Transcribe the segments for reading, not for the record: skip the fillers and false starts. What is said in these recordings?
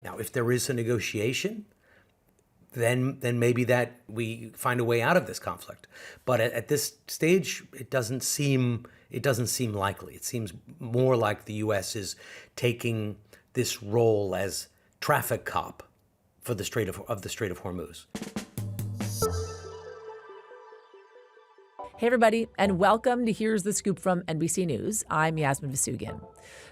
Now, if there is a negotiation, then maybe that we find a way out of this conflict. But at this stage, it doesn't seem likely. It seems more like the U.S. is taking this role as traffic cop for the Strait of Hormuz. Hey, everybody, and welcome to Here's the Scoop from NBC News. I'm Yasmin Vasugian.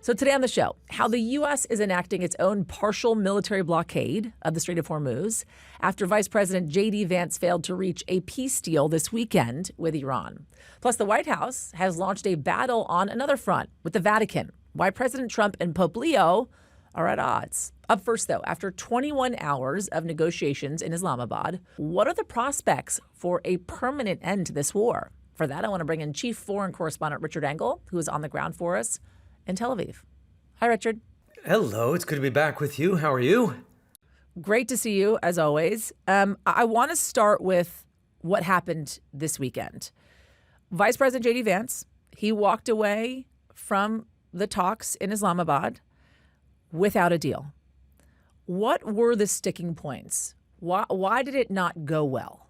So today on the show, how the U.S. is enacting its own partial military blockade of the Strait of Hormuz after Vice President JD Vance failed to reach a peace deal this weekend with Iran. Plus, the White House has launched a battle on another front with the Vatican, why President Trump and Pope Leo are at odds. Up first, though, after 21 hours of negotiations in Islamabad, what are the prospects for a permanent end to this war? For that, I want to bring in Chief Foreign Correspondent Richard Engel, who is on the ground for us in Tel Aviv. Hi, Richard. Hello, it's good to be back with you. How are you? Great to see you, as always. I want to start with what happened this weekend. Vice President JD Vance, he walked away from the talks in Islamabad without a deal. What were the sticking points? Why did it not go well?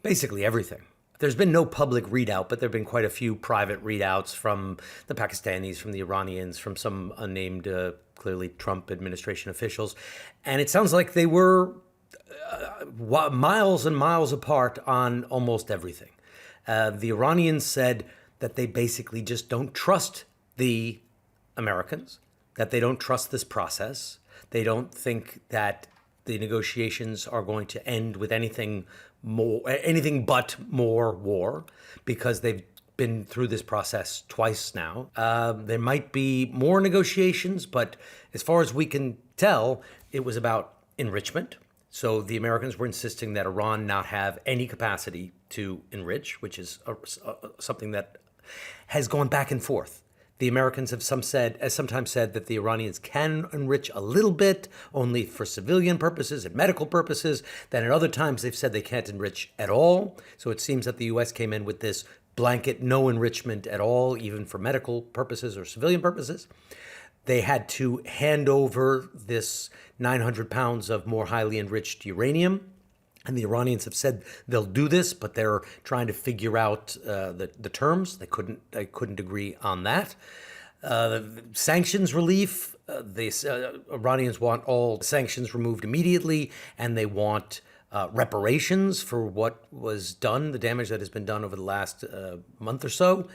Basically everything. There's been no public readout, but there have been quite a few private readouts from the Pakistanis, from the Iranians, from some unnamed, clearly Trump administration officials. And it sounds like they were miles and miles apart on almost everything. The Iranians said that they basically just don't trust the Americans, that they don't trust this process. They don't think that the negotiations are going to end with anything but more war, because they've been through this process twice now. There might be more negotiations, but as far as we can tell, it was about enrichment. So the Americans were insisting that Iran not have any capacity to enrich, which is something that has gone back and forth. The Americans have sometimes said that the Iranians can enrich a little bit, only for civilian purposes and medical purposes. Then at other times they've said they can't enrich at all. So it seems that the U.S. came in with this blanket no enrichment at all, even for medical purposes or civilian purposes. They had to hand over this 900 pounds of more highly enriched uranium. And the Iranians have said they'll do this, but they're trying to figure out the terms. They couldn't agree on that. Sanctions relief. The Iranians want all sanctions removed immediately, and they want reparations for what was done, the damage that has been done over the last month or so.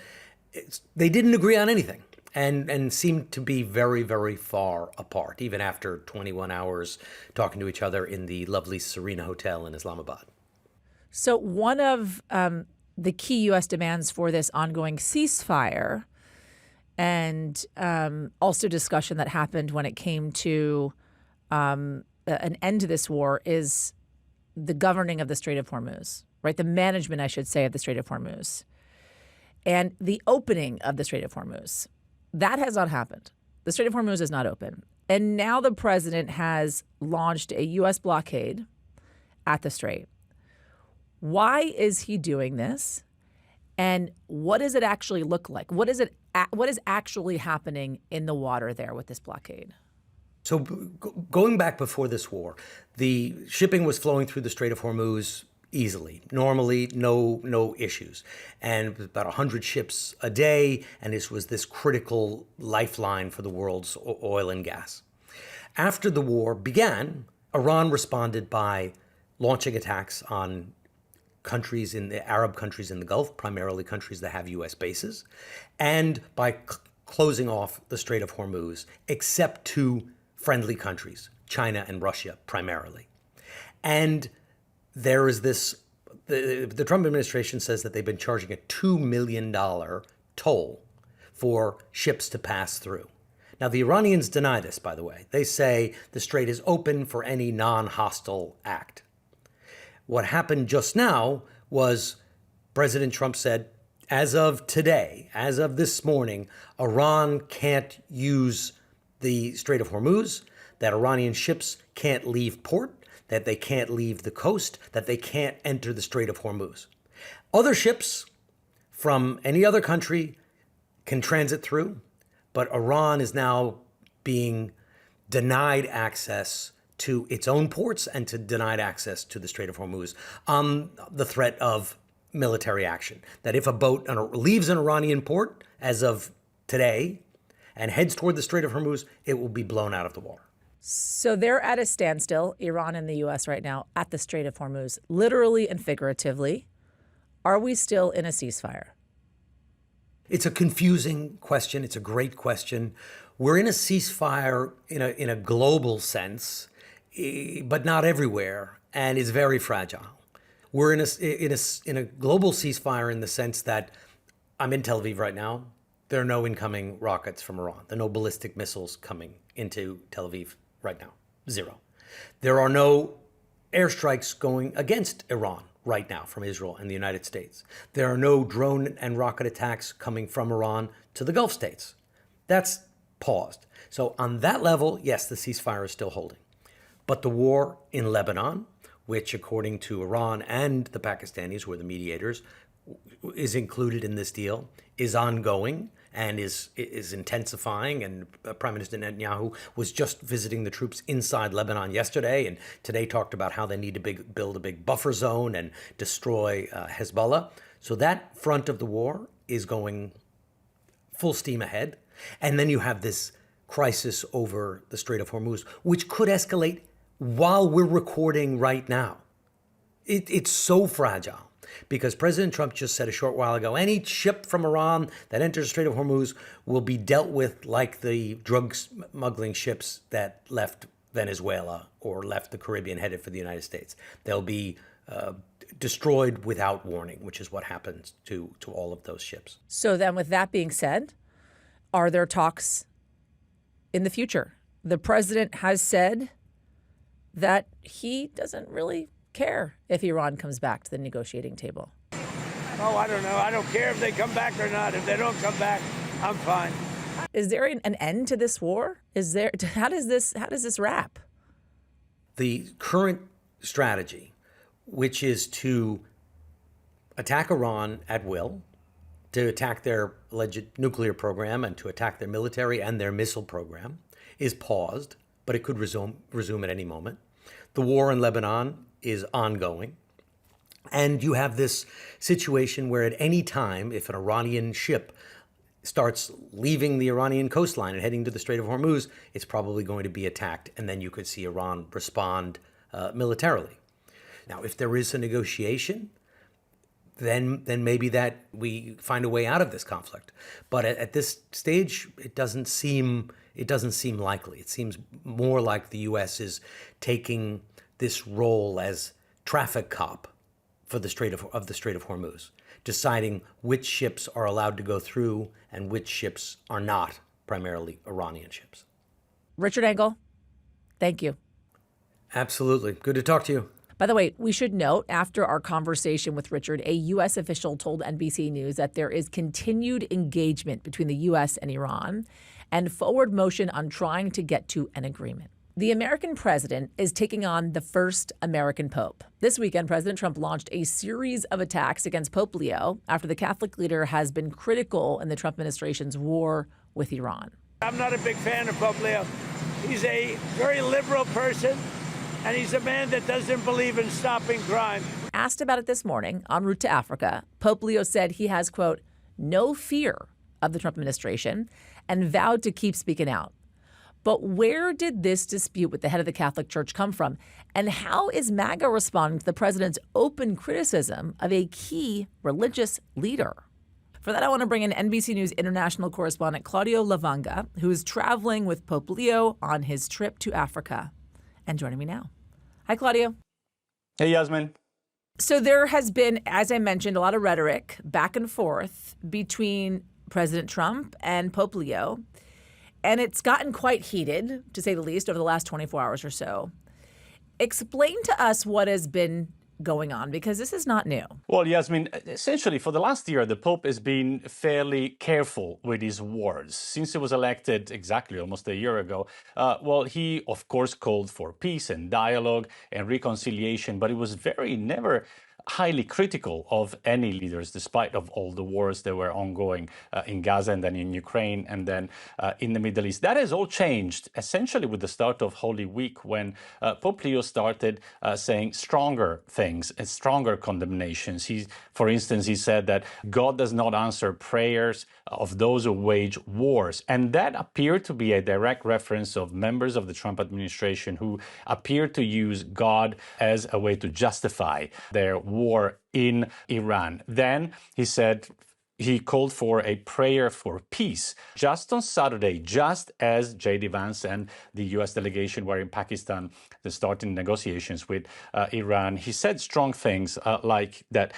They didn't agree on anything. And seemed to be very, very far apart, even after 21 hours talking to each other in the lovely Serena Hotel in Islamabad. So one of the key U.S. demands for this ongoing ceasefire, and also discussion that happened when it came to an end to this war, is the governing of the Strait of Hormuz, right? The management, I should say, of the Strait of Hormuz, and the opening of the Strait of Hormuz. That has not happened. The Strait of Hormuz is not open. And now the president has launched a U.S. blockade at the Strait. Why is he doing this? And what does it actually look like? What is actually happening in the water there with this blockade? So going back before this war, the shipping was flowing through the Strait of Hormuz easily, normally, no issues. And about 100 ships a day, and this was this critical lifeline for the world's oil and gas. After the war began, Iran responded by launching attacks on countries in the Arab countries in the Gulf, primarily countries that have U.S. bases, and by closing off the Strait of Hormuz, except to friendly countries, China and Russia primarily. And there is this, the Trump administration says that they've been charging a $2 million toll for ships to pass through. Now, the Iranians deny this, by the way. They say the strait is open for any non-hostile act. What happened just now was President Trump said, as of today, as of this morning, Iran can't use the Strait of Hormuz, that Iranian ships can't leave port, that they can't leave the coast, that they can't enter the Strait of Hormuz. Other ships from any other country can transit through, but Iran is now being denied access to its own ports and to deny access to the Strait of Hormuz on the threat of military action. That if a boat leaves an Iranian port as of today and heads toward the Strait of Hormuz, it will be blown out of the water. So they're at a standstill, Iran and the U.S. right now, at the Strait of Hormuz, literally and figuratively. Are we still in a ceasefire? It's a confusing question. It's a great question. We're in a ceasefire in a global sense, but not everywhere, and it's very fragile. We're in a global ceasefire in the sense that I'm in Tel Aviv right now. There are no incoming rockets from Iran. There are no ballistic missiles coming into Tel Aviv right now. Zero. There are no airstrikes going against Iran right now from Israel and the United States. There are no drone and rocket attacks coming from Iran to the Gulf states. That's paused. So on that level, yes, the ceasefire is still holding. But the war in Lebanon, which according to Iran and the Pakistanis, who are the mediators, is included in this deal, is ongoing and is intensifying. And Prime Minister Netanyahu was just visiting the troops inside Lebanon yesterday, and today talked about how they need to build a big buffer zone and destroy Hezbollah. So that front of the war is going full steam ahead. And then you have this crisis over the Strait of Hormuz, which could escalate while we're recording right now. It's so fragile. Because President Trump just said a short while ago, any ship from Iran that enters the Strait of Hormuz will be dealt with like the drug smuggling ships that left Venezuela or left the Caribbean headed for the United States. They'll be destroyed without warning, which is what happens to all of those ships. So then with that being said, are there talks in the future? The president has said that he doesn't really care if Iran comes back to the negotiating table. Oh, I don't know. I don't care if they come back or not. If they don't come back, I'm fine. Is there an end to this war? How does this wrap? The current strategy, which is to attack Iran at will, to attack their alleged nuclear program and to attack their military and their missile program, is paused, but it could resume at any moment. The war in Lebanon is ongoing. And you have this situation where at any time, if an Iranian ship starts leaving the Iranian coastline and heading to the Strait of Hormuz, it's probably going to be attacked. And then you could see Iran respond militarily. Now, if there is a negotiation, then maybe that we find a way out of this conflict. But at this stage, it doesn't seem likely. It seems more like the U.S. is taking this role as traffic cop for the Strait of Hormuz, deciding which ships are allowed to go through and which ships are not, primarily Iranian ships. Richard Engel, thank you. Absolutely. Good to talk to you. By the way, we should note, after our conversation with Richard, a U.S. official told NBC News that there is continued engagement between the U.S. and Iran and forward motion on trying to get to an agreement. The American president is taking on the first American pope. This weekend, President Trump launched a series of attacks against Pope Leo after the Catholic leader has been critical in the Trump administration's war with Iran. I'm not a big fan of Pope Leo. He's a very liberal person, and he's a man that doesn't believe in stopping crime. Asked about it this morning en route to Africa, Pope Leo said he has, quote, no fear of the Trump administration and vowed to keep speaking out. But where did this dispute with the head of the Catholic Church come from? And how is MAGA responding to the president's open criticism of a key religious leader? For that, I want to bring in NBC News international correspondent Claudio Lavanga, who is traveling with Pope Leo on his trip to Africa. And joining me now. Hi, Claudio. Hey, Yasmin. So there has been, as I mentioned, a lot of rhetoric back and forth between President Trump and Pope Leo. And it's gotten quite heated, to say the least, over the last 24 hours or so. Explain to us what has been going on, because this is not new. Well, Yasmin, essentially for the last year, the Pope has been fairly careful with his words. Since he was elected exactly almost a year ago, he, of course, called for peace and dialogue and reconciliation, but it was never highly critical of any leaders, despite of all the wars that were ongoing in Gaza and then in Ukraine and then in the Middle East. That has all changed essentially with the start of Holy Week, when Pope Leo started saying stronger things and stronger condemnations. For instance, he said that God does not answer prayers of those who wage wars. And that appeared to be a direct reference of members of the Trump administration who appeared to use God as a way to justify their war in Iran. Then he said, he called for a prayer for peace. Just on Saturday, just as JD Vance and the U.S. delegation were in Pakistan starting negotiations with Iran, he said strong things like that.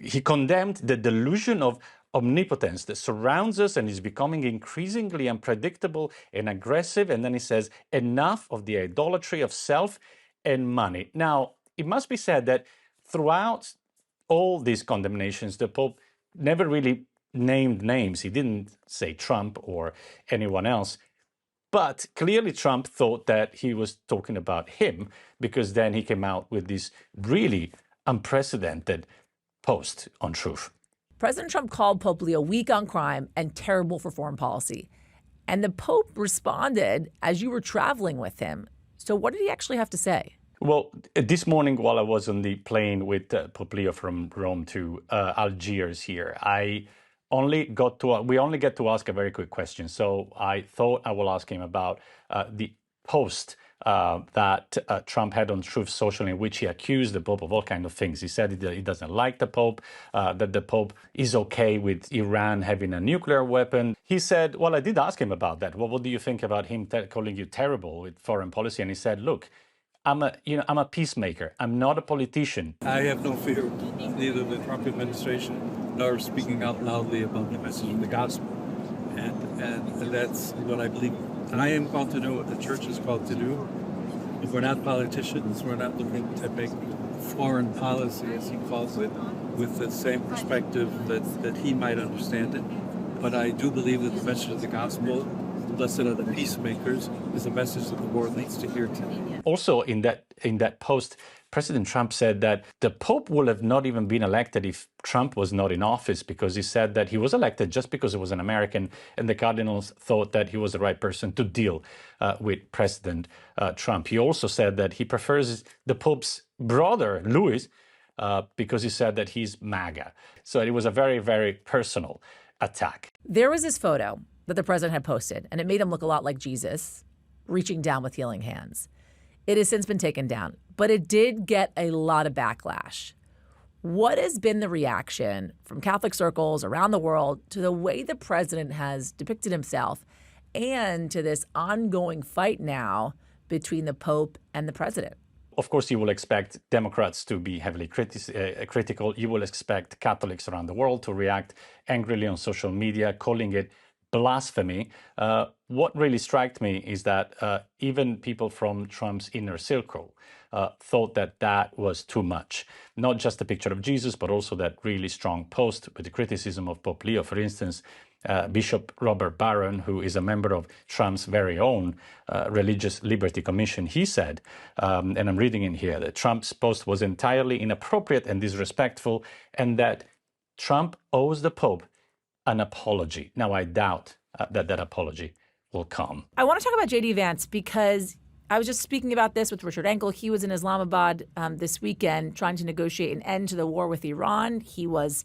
He condemned the delusion of omnipotence that surrounds us and is becoming increasingly unpredictable and aggressive. And then he says, enough of the idolatry of self and money. Now, it must be said that throughout all these condemnations, the Pope never really named names. He didn't say Trump or anyone else. But clearly Trump thought that he was talking about him, because then he came out with this really unprecedented post on Truth. President Trump called Pope Leo weak on crime and terrible for foreign policy. And the Pope responded as you were traveling with him. So what did he actually have to say? Well, this morning while I was on the plane with Pope Leo from Rome to Algiers here, we only get to ask a very quick question. So I thought I will ask him about the post that Trump had on Truth Social, in which he accused the Pope of all kinds of things. He said that he doesn't like the Pope, that the Pope is okay with Iran having a nuclear weapon. He said, well, I did ask him about that. Well, what do you think about him calling you terrible with foreign policy? And he said, look, I'm a peacemaker. I'm not a politician. I have no fear of neither the Trump administration nor speaking out loudly about the message of the gospel. And that's what I believe I am called to do, what the church is called to do. If we're not politicians, we're not looking to make foreign policy, as he calls it, with the same perspective that he might understand it. But I do believe that the message of the gospel, blessed are the peacemakers, is a message that the world needs to hear today. Also, in that post, President Trump said that the Pope would have not even been elected if Trump was not in office, because he said that he was elected just because he was an American, and the cardinals thought that he was the right person to deal with President Trump. He also said that he prefers the Pope's brother, Louis, because he said that he's MAGA. So it was a very, very personal attack. There was this photo that the president had posted, and it made him look a lot like Jesus, reaching down with healing hands. It has since been taken down, but it did get a lot of backlash. What has been the reaction from Catholic circles around the world to the way the president has depicted himself, and to this ongoing fight now between the Pope and the president? Of course, you will expect Democrats to be heavily critical. You will expect Catholics around the world to react angrily on social media, calling it blasphemy. What really struck me is that even people from Trump's inner circle thought that that was too much. Not just a picture of Jesus, but also that really strong post with the criticism of Pope Leo. For instance, Bishop Robert Barron, who is a member of Trump's very own Religious Liberty Commission, he said, and I'm reading in here, that Trump's post was entirely inappropriate and disrespectful, and that Trump owes the Pope an apology. Now, I doubt that apology will come. I want to talk about JD Vance, because I was just speaking about this with Richard Engel. He was in Islamabad this weekend trying to negotiate an end to the war with Iran. He was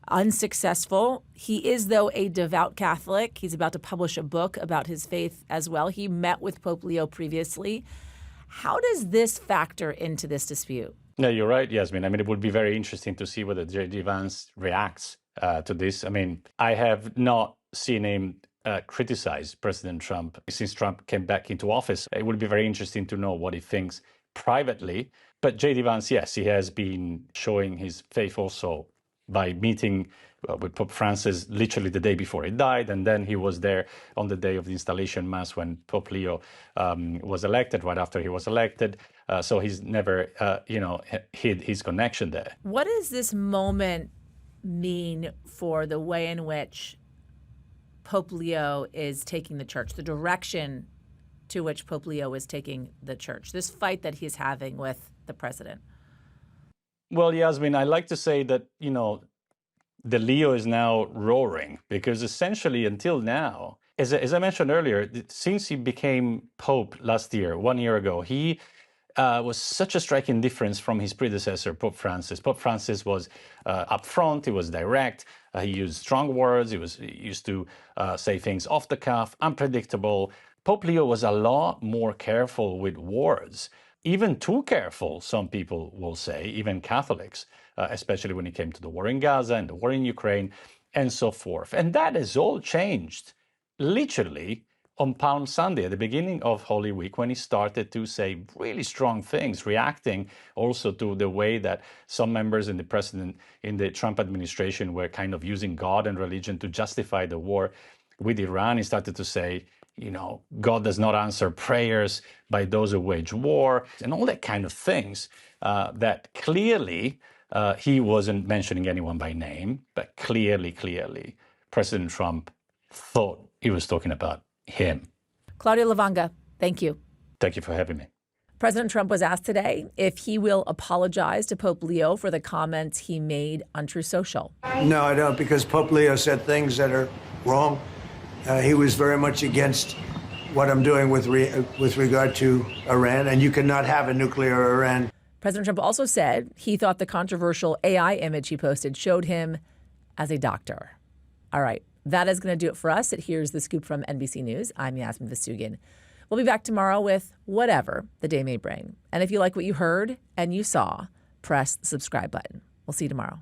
unsuccessful. He is, though, a devout Catholic. He's about to publish a book about his faith as well. He met with Pope Leo previously. How does this factor into this dispute? No, you're right, Yasmin. I mean, it would be very interesting to see whether JD Vance reacts to this. I mean, I have not seen him criticize President Trump since Trump came back into office. It would be very interesting to know what he thinks privately. But JD Vance, yes, he has been showing his faith also by meeting with Pope Francis literally the day before he died. And then he was there on the day of the installation mass when Pope Leo was elected, right after he was elected. So he's never, hid his connection there. What does this moment mean for the way in which Pope Leo is taking the church, the direction to which Pope Leo is taking the church, this fight that he's having with the president? Well, Yasmin, I like to say that, the Leo is now roaring because essentially until now, as I mentioned earlier, since he became Pope last year, 1 year ago, he was such a striking difference from his predecessor, Pope Francis. Pope Francis was upfront, he was direct, he used strong words, he used to say things off the cuff, unpredictable. Pope Leo was a lot more careful with words, even too careful, some people will say, even Catholics, especially when it came to the war in Gaza and the war in Ukraine and so forth. And that has all changed literally on Palm Sunday, at the beginning of Holy Week, when he started to say really strong things, reacting also to the way that some members in the Trump administration were kind of using God and religion to justify the war with Iran. He started to say, God does not answer prayers by those who wage war, and all that kind of things that clearly he wasn't mentioning anyone by name, but clearly, President Trump thought he was talking about him. Claudio Lavanga, thank you. Thank you for having me. President Trump was asked today if he will apologize to Pope Leo for the comments he made on Truth Social. No, I don't, because Pope Leo said things that are wrong. He was very much against what I'm doing with regard to Iran, and you cannot have a nuclear Iran. President Trump also said he thought the controversial AI image he posted showed him as a doctor. All right, that is going to do it for us. Here's the scoop from NBC News. I'm Yasmin Vestugin. We'll be back tomorrow with whatever the day may bring. And if you like what you heard and you saw, press the subscribe button. We'll see you tomorrow.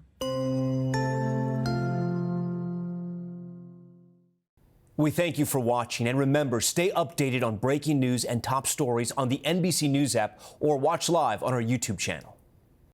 We thank you for watching, and remember, stay updated on breaking news and top stories on the NBC News app or watch live on our YouTube channel.